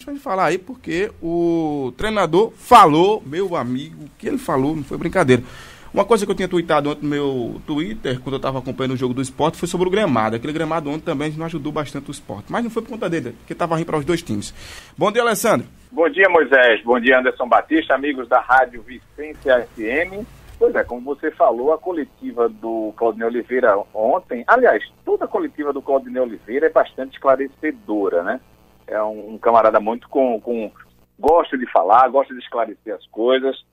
deixa eu falar aí, porque o treinador falou, meu amigo, o que ele falou não foi brincadeira. Uma coisa que eu tinha tweetado ontem no meu Twitter, quando eu estava acompanhando o jogo do Sport, foi sobre o gramado. Aquele gramado ontem também não ajudou bastante o Sport. Mas não foi por conta dele, porque estava ruim para os dois times. Bom dia, Alessandro. Bom dia, Moisés. Bom dia, Anderson Batista, amigos da Rádio Vicência FM. Pois é, como você falou, a coletiva do Claudinei Oliveira ontem, aliás, toda a coletiva do Claudinei Oliveira é bastante esclarecedora, né? É um camarada muito gosta de falar, gosta de esclarecer as coisas.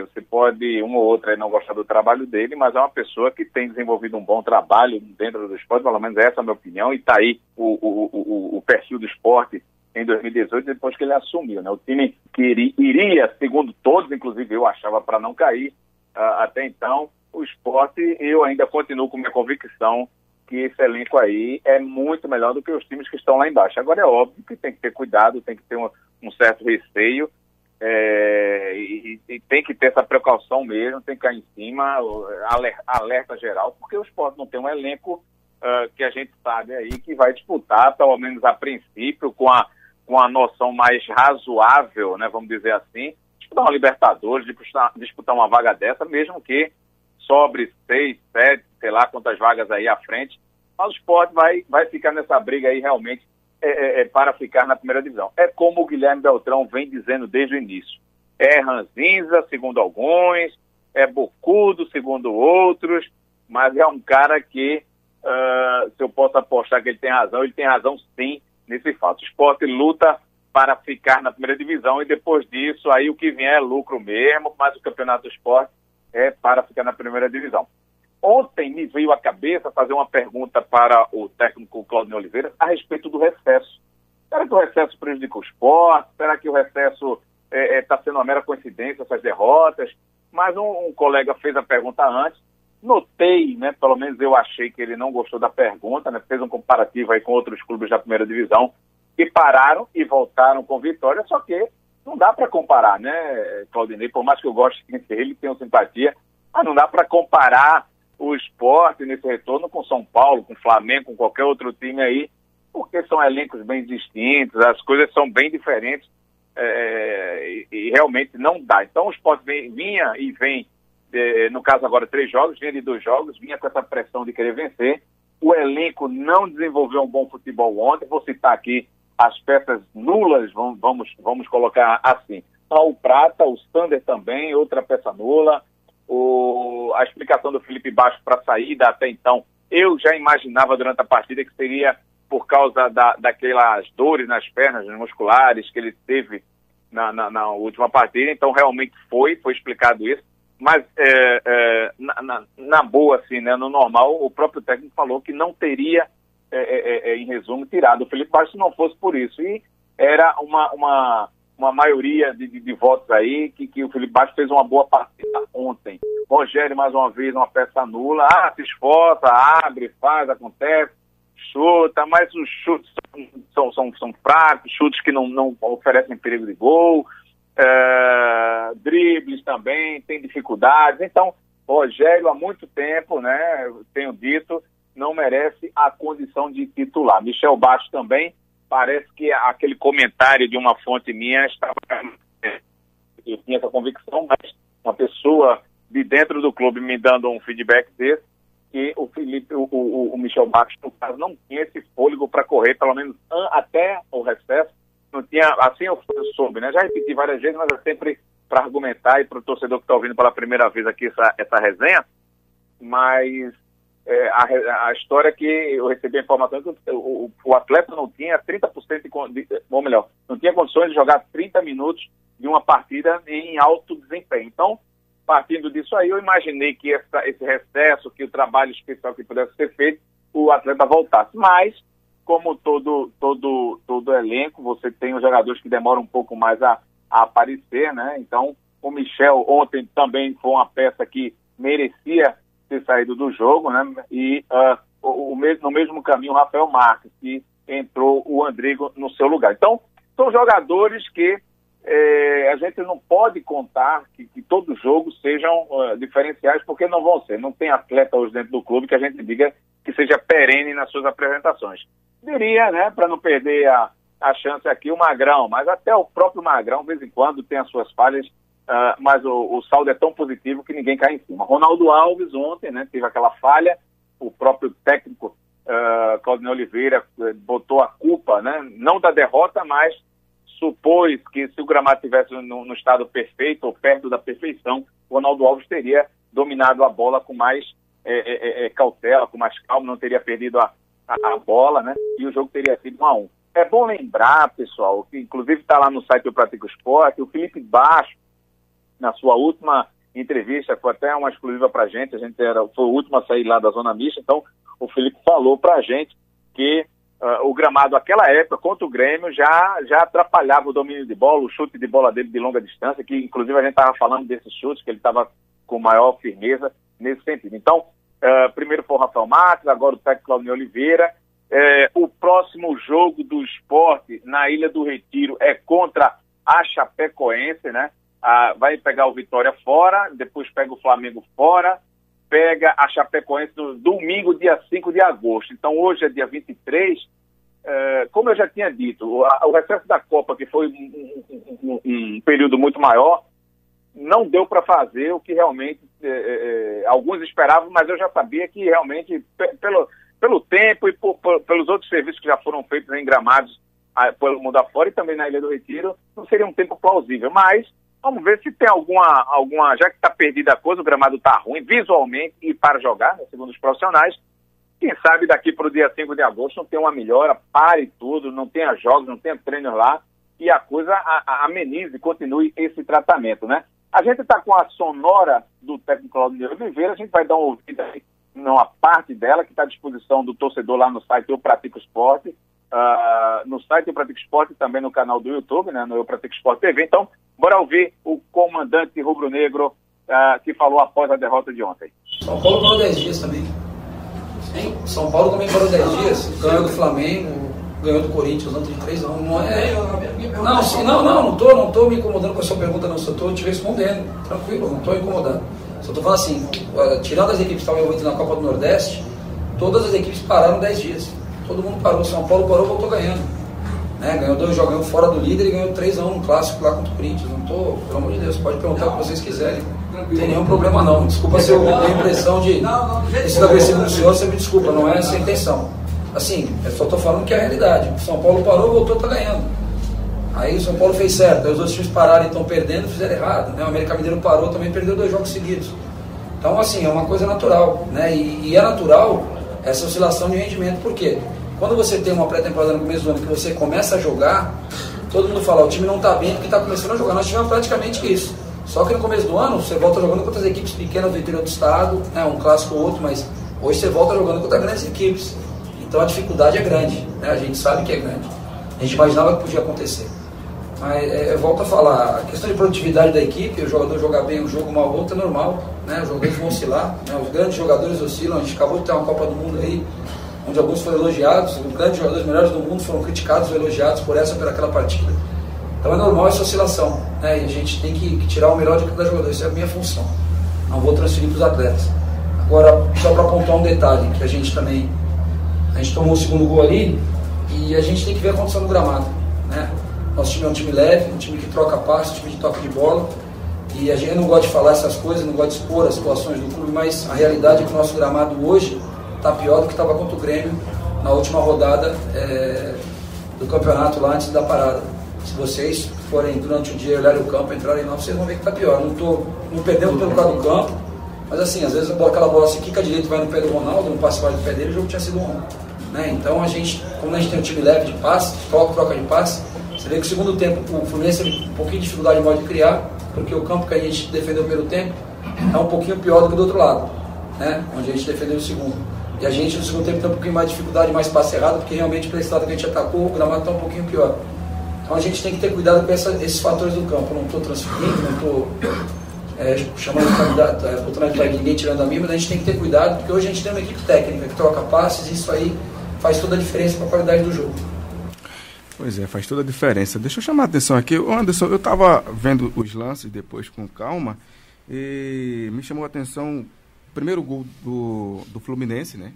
Você pode, uma ou outra, não gostar do trabalho dele, mas é uma pessoa que tem desenvolvido um bom trabalho dentro do esporte, pelo menos essa é a minha opinião, e está aí o perfil do esporte em 2018, depois que ele assumiu, né? O time que iria, segundo todos, inclusive eu achava, para não cair, até então, o Sport, eu ainda continuo com minha convicção que esse elenco aí é muito melhor do que os times que estão lá embaixo. Agora é óbvio que tem que ter cuidado, tem que ter um certo receio, e tem que ter essa precaução mesmo, tem que ficar em cima, alerta geral, porque o Sport não tem um elenco que a gente sabe aí que vai disputar, pelo menos a princípio, com a noção mais razoável, né, vamos dizer assim, disputar uma Libertadores, disputar uma vaga dessa, mesmo que sobre 6, 7, sei lá quantas vagas aí à frente, mas o Sport vai ficar nessa briga aí realmente para ficar na primeira divisão. É como o Guilherme Beltrão vem dizendo desde o início. É ranzinza, segundo alguns, é bocudo, segundo outros, mas é um cara que, se eu posso apostar que ele tem razão sim nesse fato. O Sport luta para ficar na primeira divisão e depois disso, aí o que vier é lucro mesmo, mas o Campeonato do Sport é para ficar na primeira divisão. Ontem me veio à cabeça fazer uma pergunta para o técnico Claudinei Oliveira a respeito do recesso. Será que o recesso prejudica o Sport? Será que o recesso está sendo uma mera coincidência, essas derrotas? Mas um colega fez a pergunta antes, notei, né, pelo menos eu achei que ele não gostou da pergunta, né, fez um comparativo aí com outros clubes da primeira divisão que pararam e voltaram com vitória, só que não dá para comparar, né, Claudinei, por mais que eu goste dele, tenho simpatia, mas não dá para comparar o Sport nesse retorno com São Paulo, com Flamengo, com qualquer outro time aí, porque são elencos bem distintos, as coisas são bem diferentes, e realmente não dá. Então o Sport vinha e vem, no caso agora 3 jogos, vinha de 2 jogos, vinha com essa pressão de querer vencer. O elenco não desenvolveu um bom futebol ontem, vou citar aqui as peças nulas, vamos colocar assim. O Prata, o Sander também, outra peça nula. A explicação do Felipe Baixo para a saída até então, eu já imaginava durante a partida que seria por causa daquelas dores nas pernas musculares que ele teve na última partida, então realmente foi explicado isso, mas na boa, assim, né, no normal, o próprio técnico falou que não teria, em resumo, tirado o Felipe Baixo se não fosse por isso, e era uma maioria de votos aí que o Felipe Baixo fez uma boa partida ontem. Rogério, mais uma vez, uma peça nula, se esforça, abre, faz, acontece, chuta, mas os chutes são fracos, chutes que não oferecem perigo de gol, dribles também, tem dificuldades. Então, Rogério, há muito tempo, né, tenho dito, não merece a condição de titular. Michel Baixo também, parece que aquele comentário de uma fonte minha estava... Eu tinha essa convicção, mas uma pessoa de dentro do clube me dando um feedback desse, que o Michel Baixo, no caso, não tinha esse fôlego para correr, pelo menos até o recesso, não tinha, assim eu soube, né? Já repeti várias vezes, mas é sempre para argumentar e para o torcedor que está ouvindo pela primeira vez aqui essa resenha, mas a história que eu recebi a informação é que o atleta não tinha 30% ou melhor, não tinha condições de jogar 30 minutos de uma partida em alto desempenho. Então, partindo disso aí, eu imaginei que esse recesso, que o trabalho especial que pudesse ser feito, o atleta voltasse. Mas, como todo elenco, você tem os jogadores que demoram um pouco mais a aparecer, né? Então, o Michel ontem também foi uma peça que merecia ter saído do jogo, né? E no mesmo caminho o Rafael Marques, que entrou o Andrigo no seu lugar. Então, são jogadores que a gente não pode contar que todo jogo sejam diferenciais, porque não vão ser. Não tem atleta hoje dentro do clube que a gente diga que seja perene nas suas apresentações. Diria, né, para não perder a chance aqui o Magrão, mas até o próprio Magrão, de vez em quando, tem as suas falhas, mas o saldo é tão positivo que ninguém cai em cima. Ronaldo Alves ontem, né, teve aquela falha, o próprio técnico Claudinei Oliveira botou a culpa, né, não da derrota, mas supôs que se o gramado estivesse no estado perfeito ou perto da perfeição, o Ronaldo Alves teria dominado a bola com mais cautela, com mais calma, não teria perdido a bola, né, e o jogo teria sido 1-1. É bom lembrar, pessoal, que inclusive está lá no site do Pratico Esporte, o Felipe Baixo, na sua última entrevista, foi até uma exclusiva para a gente foi o último a sair lá da zona mista, então o Felipe falou para a gente que o gramado naquela época, contra o Grêmio, já atrapalhava o domínio de bola, o chute de bola dele de longa distância, que inclusive a gente estava falando desses chutes, que ele estava com maior firmeza nesse sentido. Então, primeiro foi o Rafael Marques, agora o técnico Claudinei Oliveira. O próximo jogo do Sport na Ilha do Retiro é contra a Chapecoense, né? Vai pegar o Vitória fora, depois pega o Flamengo fora, pega a Chapecoense no domingo, dia 5 de agosto. Então hoje é dia 23, como eu já tinha dito, o recesso da Copa, que foi um período muito maior, não deu para fazer o que realmente alguns esperavam, mas eu já sabia que realmente, pelo tempo e pelos outros serviços que já foram feitos em gramados pelo mundo afora e também na Ilha do Retiro, não seria um tempo plausível. Mas vamos ver se tem alguma já que está perdida a coisa, o gramado está ruim visualmente e para jogar, né, segundo os profissionais, quem sabe daqui para o dia 5 de agosto não tem uma melhora, pare tudo, não tenha jogos, não tenha treinos lá e a coisa amenize, continue esse tratamento, né? A gente está com a sonora do técnico Claudinei Oliveira, a gente vai dar uma ouvida aí, uma parte dela que está à disposição do torcedor lá no site Eu Pratico Esporte, no site Eu Pratico Esporte e também no canal do YouTube, né, no Eu Pratico Esporte TV. Então, bora ouvir o comandante rubro-negro que falou após a derrota de ontem. São Paulo parou 10 dias também. Hein? São Paulo também parou 10 dias, ganhou do Flamengo, ganhou do Corinthians ontem de 3-1. Não tô me incomodando com a sua pergunta, não, só estou te respondendo, tranquilo, não estou incomodado. Só estou falando assim, tirando as equipes que estavam envolvidas na Copa do Nordeste, todas as equipes pararam 10 dias. Todo mundo parou, São Paulo parou e voltou ganhando. Né? Ganhou 2 jogos, ganhou fora do líder e ganhou 3-1 no clássico lá contra o Corinthians. Não tô, pelo amor de Deus, pode perguntar o que vocês quiserem. Não tem nenhum problema não. Desculpa se eu tenho a impressão de ser agressivo no senhor, você me desculpa, não é essa a intenção. Assim, eu só estou falando que é a realidade. O São Paulo parou e voltou, está ganhando. Aí o São Paulo fez certo, aí os outros times pararam e estão perdendo, fizeram errado, né? O América Mineiro parou, também perdeu 2 jogos seguidos. Então, assim, é uma coisa natural, né? E é natural essa oscilação de rendimento, por quê? Quando você tem uma pré-temporada no começo do ano que você começa a jogar, todo mundo fala, o time não está bem porque está começando a jogar. Nós tivemos praticamente isso. Só que no começo do ano, você volta jogando contra as equipes pequenas do interior do estado, né? Um clássico ou outro, mas hoje você volta jogando contra grandes equipes. Então a dificuldade é grande, né? A gente sabe que é grande. A gente imaginava que podia acontecer. Mas eu volto a falar, a questão de produtividade da equipe, o jogador jogar bem um jogo, uma outra, é normal, né? Os jogadores vão oscilar, né? Os grandes jogadores oscilam. A gente acabou de ter uma Copa do Mundo aí, onde alguns foram elogiados, os grandes jogadores melhores do mundo foram criticados ou elogiados por essa ou por aquela partida. Então é normal essa oscilação, né? E a gente tem que tirar o melhor de cada jogador, isso é a minha função. Não vou transferir para os atletas. Agora, só para apontar um detalhe, que a gente tomou o segundo gol ali e a gente tem que ver a condição do gramado, né? Nosso time é um time leve, um time que troca passe, um time de toque de bola, e a gente não gosta de falar essas coisas, não gosta de expor as situações do clube, mas a realidade é que o nosso gramado hoje está pior do que estava contra o Grêmio na última rodada do campeonato lá antes da parada. Se vocês forem durante o dia olharem o campo, entrarem lá, vocês vão ver que está pior. Não perdemos pelo causa do campo, mas assim, às vezes aquela bola se quica direito, vai no pé do Ronaldo, não passa mais do pé dele, o jogo tinha sido 1-1. Né? Então como a gente tem um time leve de passe, troca de passe, você vê que o segundo tempo o Fluminense teve um pouquinho de dificuldade de modo de criar, porque o campo que a gente defendeu pelo tempo é um pouquinho pior do que do outro lado, né? Onde a gente defendeu o segundo. E a gente no segundo tempo tem um pouquinho mais de dificuldade, mais passe errado, porque realmente para esse lado que a gente atacou, o gramado está um pouquinho pior. Então a gente tem que ter cuidado com esses fatores do campo. Eu não estou transferindo, não estou chamando de candidato, oportunidade de ninguém tirando a mim, mas a gente tem que ter cuidado, porque hoje a gente tem uma equipe técnica que troca passes e isso aí faz toda a diferença para a qualidade do jogo. Pois é, faz toda a diferença. Deixa eu chamar a atenção aqui. Anderson, eu estava vendo os lances depois com calma e me chamou a atenção o primeiro gol do Fluminense, né?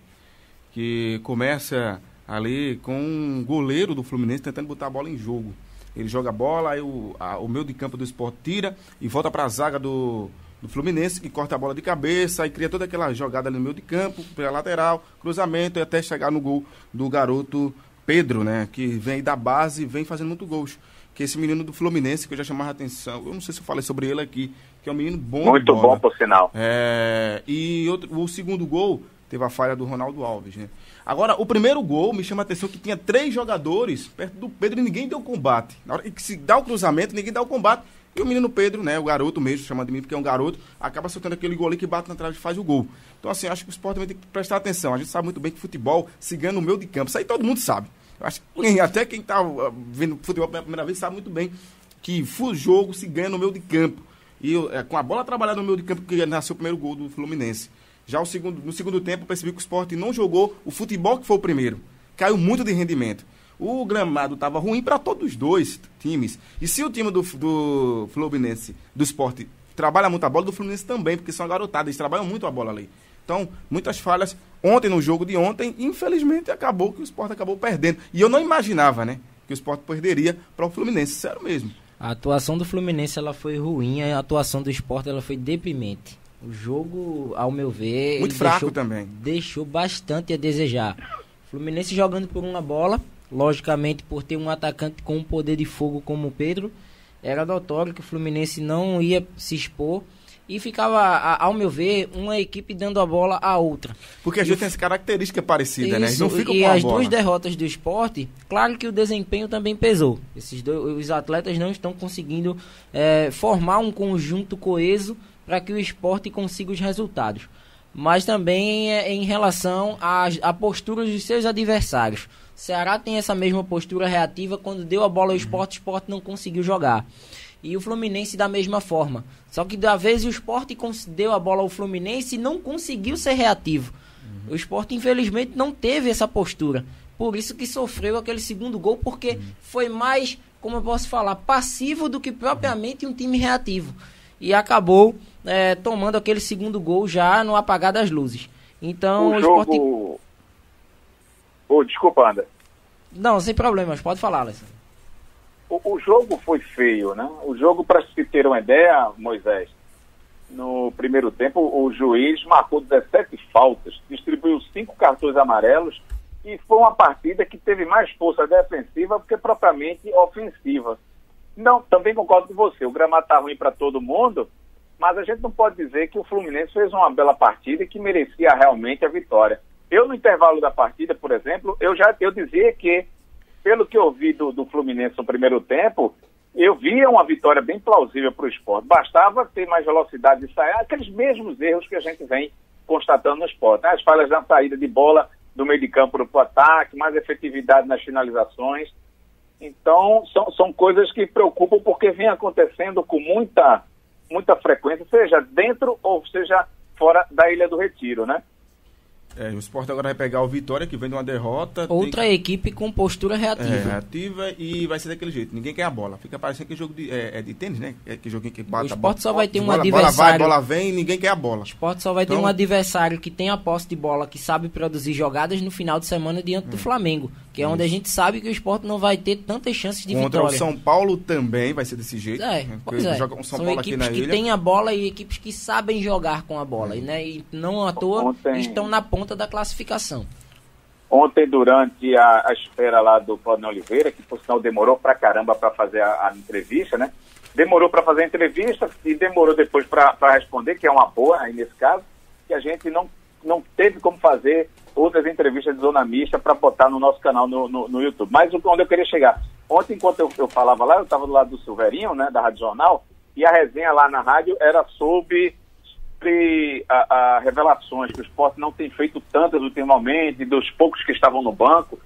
Que começa ali com um goleiro do Fluminense tentando botar a bola em jogo. Ele joga a bola, aí o meio de campo do Sport tira e volta para a zaga do Fluminense, que corta a bola de cabeça e cria toda aquela jogada ali no meio de campo, pela lateral, cruzamento e até chegar no gol do garoto Pedro, né? Que vem da base e vem fazendo muito gols. Que esse menino do Fluminense, que eu já chamava a atenção, eu não sei se eu falei sobre ele aqui, que é um menino bom. Muito bom, por sinal. E o segundo gol teve a falha do Ronaldo Alves, né? Agora, o primeiro gol me chama a atenção que tinha 3 jogadores perto do Pedro e ninguém deu combate. Na hora que se dá o cruzamento, ninguém dá o combate. E o menino Pedro, né, o garoto mesmo, chamando de mim porque é um garoto, acaba soltando aquele gol ali que bate na trave e faz o gol. Então, assim, acho que o Sport também tem que prestar atenção. A gente sabe muito bem que futebol se ganha no meio de campo. Isso aí todo mundo sabe. Eu acho que até quem está vendo futebol pela primeira vez sabe muito bem que o jogo se ganha no meio de campo. E com a bola trabalhada no meio de campo que nasceu o primeiro gol do Fluminense. Já no segundo tempo, eu percebi que o Sport não jogou o futebol que foi o primeiro. Caiu muito de rendimento. O gramado estava ruim para todos os dois times. E se o time do Fluminense, do Sport, trabalha muito a bola, do Fluminense também, porque são garotadas, eles trabalham muito a bola ali. Então, muitas falhas ontem, no jogo de ontem, infelizmente acabou que o Sport acabou perdendo. E eu não imaginava, né, que o Sport perderia para o Fluminense, sério mesmo. A atuação do Fluminense ela foi ruim, a atuação do Sport ela foi deprimente. O jogo, ao meu ver, muito fraco também. Deixou bastante a desejar. O Fluminense jogando por uma bola, logicamente por ter um atacante com um poder de fogo como o Pedro, era notório que o Fluminense não ia se expor e ficava, ao meu ver, uma equipe dando a bola à outra. Porque a gente tem essa característica parecida, né? Eles não ficam com a bola. E as 2 derrotas do Sport, claro que o desempenho também pesou. Os atletas não estão conseguindo formar um conjunto coeso para que o Sport consiga os resultados. Mas também em relação à postura dos seus adversários. O Ceará tem essa mesma postura reativa. Quando deu a bola ao Sport, o Sport não conseguiu jogar. E o Fluminense da mesma forma. Só que da vez o Sport deu a bola ao Fluminense e não conseguiu ser reativo. O Sport infelizmente não teve essa postura. Por isso que sofreu aquele segundo gol, porque foi mais, como eu posso falar, passivo do que propriamente um time reativo. E acabou tomando aquele segundo gol já no apagar das luzes. Então o jogo... Desculpa, André. Não, sem problemas, pode falar, Alessandro. O jogo foi feio, né? O jogo, para se ter uma ideia, Moisés, no primeiro tempo, o juiz marcou 17 faltas, distribuiu 5 cartões amarelos e foi uma partida que teve mais força defensiva do que propriamente ofensiva. Não, também concordo com você, o gramado está ruim para todo mundo, mas a gente não pode dizer que o Fluminense fez uma bela partida e que merecia realmente a vitória. Eu, no intervalo da partida, por exemplo, eu dizia que, pelo que eu vi do Fluminense no primeiro tempo, eu via uma vitória bem plausível para o Sport. Bastava ter mais velocidade de sair, aqueles mesmos erros que a gente vem constatando no Sport. As falhas na saída de bola do meio de campo para o ataque, mais efetividade nas finalizações. Então, são coisas que preocupam porque vem acontecendo com muita frequência, seja dentro ou seja fora da Ilha do Retiro, né? O Sport agora vai pegar o Vitória, que vem de uma derrota. Outra equipe com postura reativa. Reativa e vai ser daquele jeito. Ninguém quer a bola. Fica parecendo que jogo de tênis, né? Que joguinho que bate o Sport só vai ter um adversário. Bola vai, bola vem e ninguém quer a bola. O Sport só vai ter um adversário que tem a posse de bola, que sabe produzir jogadas no final de semana diante do Flamengo. Que é onde a gente sabe que o Sport não vai ter tantas chances de Contra vitória. O São Paulo também vai ser desse jeito. Joga um São Paulo aqui na ilha. São equipes que têm a bola e equipes que sabem jogar com a bola. E não à toa estão na ponta da classificação. Ontem, durante a espera lá do Claudinei Oliveira, que por sinal demorou pra caramba para fazer a entrevista, né? Demorou para fazer a entrevista e demorou depois para responder, que é uma boa aí nesse caso, que a gente não teve como fazer outras entrevistas de zona mista para botar no nosso canal no YouTube. Mas onde eu queria chegar, ontem enquanto eu falava lá, eu estava do lado do Silveirinho, né, da Rádio Jornal, e a resenha lá na rádio era sobre a revelações que o Sport não tem feito tantas ultimamente, dos poucos que estavam no banco,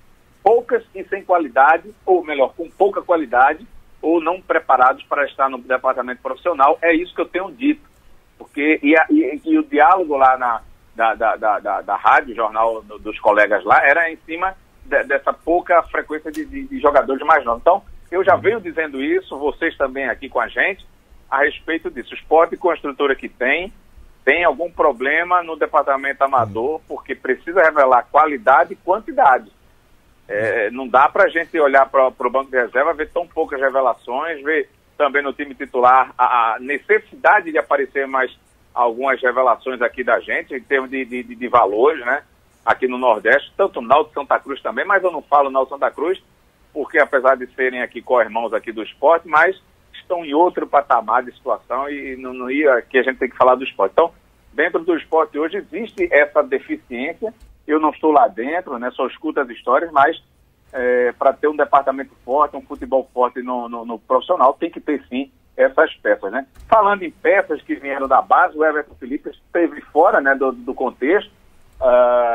poucas e sem qualidade, ou melhor, com pouca qualidade, ou não preparados para estar no departamento profissional. É isso que eu tenho dito. Porque, e o diálogo lá da rádio, jornal dos colegas lá, era em cima dessa pouca frequência de jogadores mais novos. Então, eu já venho dizendo isso, vocês também aqui com a gente, a respeito disso. O Sport, com a estrutura que tem algum problema no departamento amador, porque precisa revelar qualidade e quantidade. Não dá para a gente olhar para o banco de reserva, ver tão poucas revelações, ver também no time titular a necessidade de aparecer mais algumas revelações aqui da gente, em termos de valores, né? Aqui no Nordeste, tanto o Náutico Santa Cruz também, mas eu não falo Náutico Santa Cruz, porque apesar de serem aqui co-irmãos aqui do esporte, mas estão em outro patamar de situação e não ia aqui a gente tem que falar do esporte. Então, dentro do esporte hoje existe essa deficiência, eu não estou lá dentro, né? Só escuto as histórias, mas para ter um departamento forte, um futebol forte no profissional, tem que ter sim essas peças, né? Falando em peças que vieram da base, o Everton Felipe esteve fora, né, do contexto.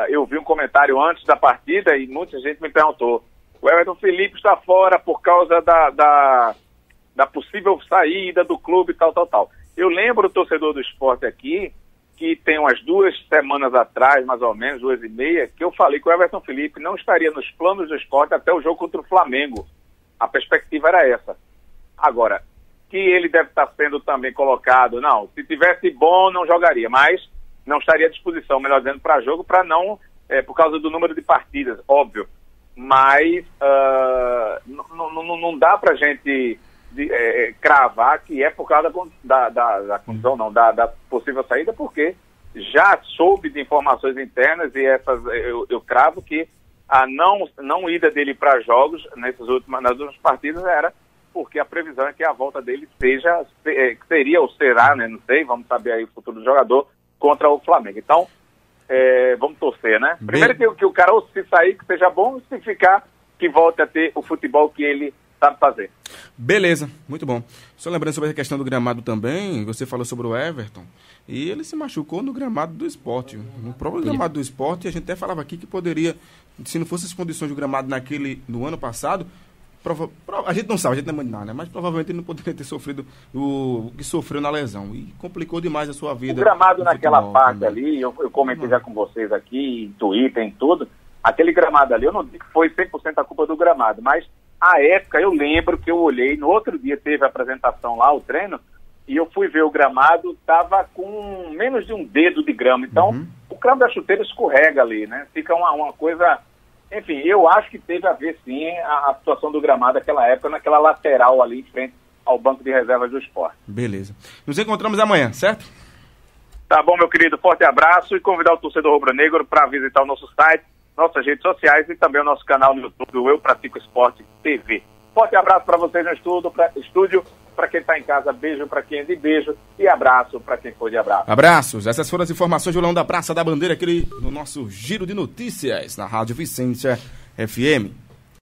Eu vi um comentário antes da partida e muita gente me perguntou, o Everton Felipe está fora por causa da possível saída do clube, tal. Eu lembro o torcedor do esporte aqui, que tem umas 2 semanas atrás, mais ou menos, 2,5, que eu falei que o Everton Felipe não estaria nos planos do esporte até o jogo contra o Flamengo. A perspectiva era essa. Agora, que ele deve estar sendo também colocado, não, se tivesse bom não jogaria, mas não estaria à disposição, melhor dizendo, para jogo, para não, por causa do número de partidas, óbvio. Mas não dá para a gente cravar que é por causa da condição, não, da possível saída, porque já soube de informações internas e essas eu cravo que a não ida dele para jogos nas últimas partidas era porque a previsão é que a volta dele seria ou será, né, não sei, vamos saber aí o futuro do jogador, contra o Flamengo. Então, vamos torcer, né? Primeiro que o cara, ou se sair, que seja bom, se ficar, que volte a ter o futebol que ele sabe fazer. Beleza, muito bom. Só lembrando sobre a questão do gramado também, você falou sobre o Everton, e ele se machucou no gramado do esporte. No próprio gramado do esporte, a gente até falava aqui que poderia, se não fosse as condições do gramado no ano passado, a gente não sabe, a gente não é mãe de nada, né? Mas provavelmente ele não poderia ter sofrido o que sofreu na lesão. E complicou demais a sua vida. O gramado naquela parte também. Ali, eu comentei já com vocês aqui, em Twitter, em tudo, aquele gramado ali, eu não digo que foi 100% a culpa do gramado, mas à época eu lembro que eu olhei, no outro dia teve a apresentação lá, o treino, e eu fui ver o gramado, estava com menos de um dedo de grama. Então, o cravo da chuteira escorrega ali, né? Fica uma coisa... Enfim, eu acho que teve a ver, sim, a situação do gramado naquela época, naquela lateral ali em frente ao banco de reservas do esporte. Beleza. Nos encontramos amanhã, certo? Tá bom, meu querido. Forte abraço e convidar o torcedor rubro-negro para visitar o nosso site, nossas redes sociais e também o nosso canal no YouTube, o Eu Pratico Esporte TV. Forte abraço para vocês no estúdio. Para quem está em casa, beijo para quem é de beijo e abraço para quem for de abraço. Abraços. Essas foram as informações do Leão da Praça da Bandeira, aqui no nosso giro de notícias na Rádio Vicência FM.